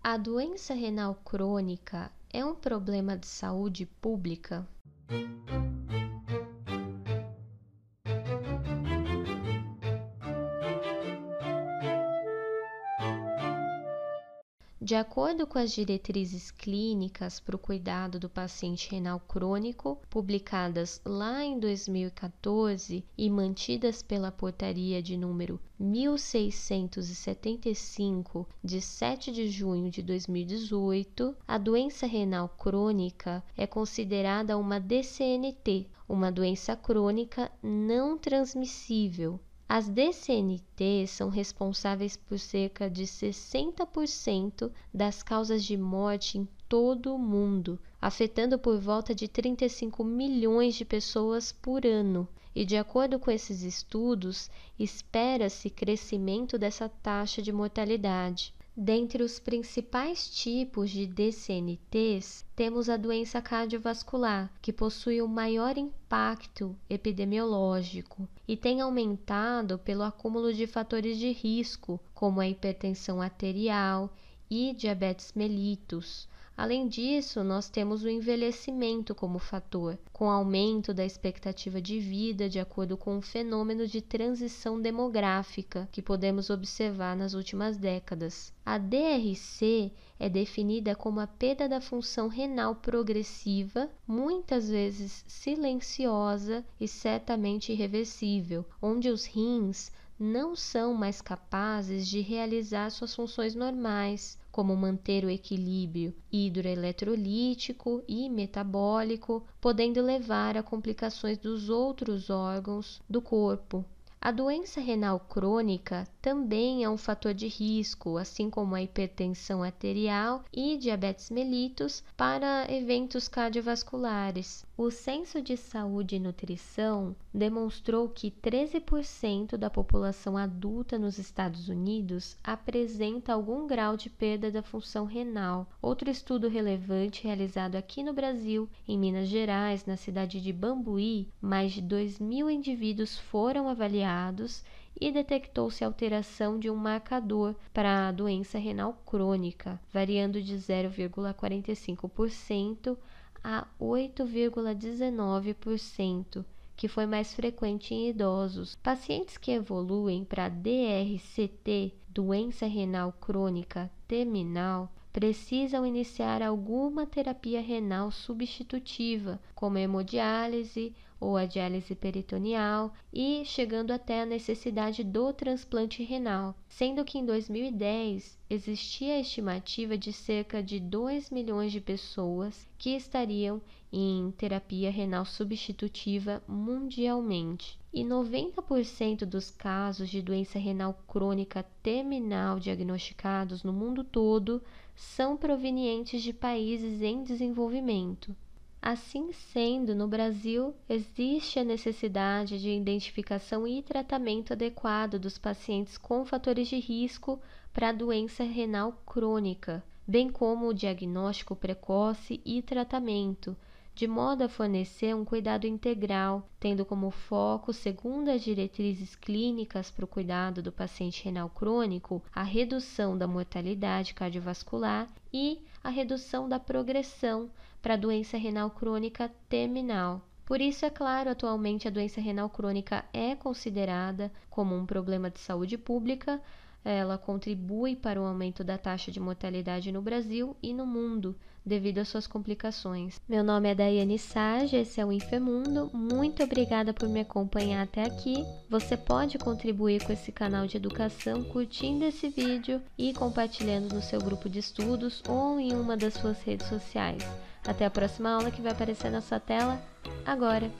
A doença renal crônica é um problema de saúde pública? De acordo com as diretrizes clínicas para o cuidado do paciente renal crônico, publicadas lá em 2014 e mantidas pela portaria de número 1675, de 7 de junho de 2018, a doença renal crônica é considerada uma DCNT, uma doença crônica não transmissível. As DCNTs são responsáveis por cerca de 60% das causas de morte em todo o mundo, afetando por volta de 35 milhões de pessoas por ano. E de acordo com esses estudos, espera-se crescimento dessa taxa de mortalidade. Dentre os principais tipos de DCNTs, temos a doença cardiovascular, que possui o maior impacto epidemiológico e tem aumentado pelo acúmulo de fatores de risco, como a hipertensão arterial e diabetes mellitus. Além disso, nós temos o envelhecimento como fator, com aumento da expectativa de vida de acordo com o fenômeno de transição demográfica que podemos observar nas últimas décadas. A DRC é definida como a perda da função renal progressiva, muitas vezes silenciosa e certamente irreversível, onde os rins não são mais capazes de realizar suas funções normais, como manter o equilíbrio hidroeletrolítico e metabólico, podendo levar a complicações dos outros órgãos do corpo. A doença renal crônica também é um fator de risco, assim como a hipertensão arterial e diabetes mellitus, para eventos cardiovasculares. O Censo de Saúde e Nutrição demonstrou que 13% da população adulta nos Estados Unidos apresenta algum grau de perda da função renal. Outro estudo relevante realizado aqui no Brasil, em Minas Gerais, na cidade de Bambuí, mais de 2.000 indivíduos foram avaliados e detectou-se alteração de um marcador para a doença renal crônica, variando de 0,45% a 8,19%, que foi mais frequente em idosos. Pacientes que evoluem para DRCT, doença renal crônica terminal, precisam iniciar alguma terapia renal substitutiva, como a hemodiálise ou a diálise peritoneal, e chegando até a necessidade do transplante renal, sendo que em 2010 existia a estimativa de cerca de 2 milhões de pessoas que estariam em terapia renal substitutiva mundialmente. E 90% dos casos de doença renal crônica terminal diagnosticados no mundo todo são provenientes de países em desenvolvimento. Assim sendo, no Brasil, existe a necessidade de identificação e tratamento adequado dos pacientes com fatores de risco para a doença renal crônica, bem como o diagnóstico precoce e tratamento, de modo a fornecer um cuidado integral, tendo como foco, segundo as diretrizes clínicas para o cuidado do paciente renal crônico, a redução da mortalidade cardiovascular e a redução da progressão para a doença renal crônica terminal. Por isso, é claro, atualmente a doença renal crônica é considerada como um problema de saúde pública. Ela contribui para o aumento da taxa de mortalidade no Brasil e no mundo, devido às suas complicações. Meu nome é Daiane Sage, esse é o Infermundo. Muito obrigada por me acompanhar até aqui. Você pode contribuir com esse canal de educação curtindo esse vídeo e compartilhando no seu grupo de estudos ou em uma das suas redes sociais. Até a próxima aula, que vai aparecer na sua tela agora!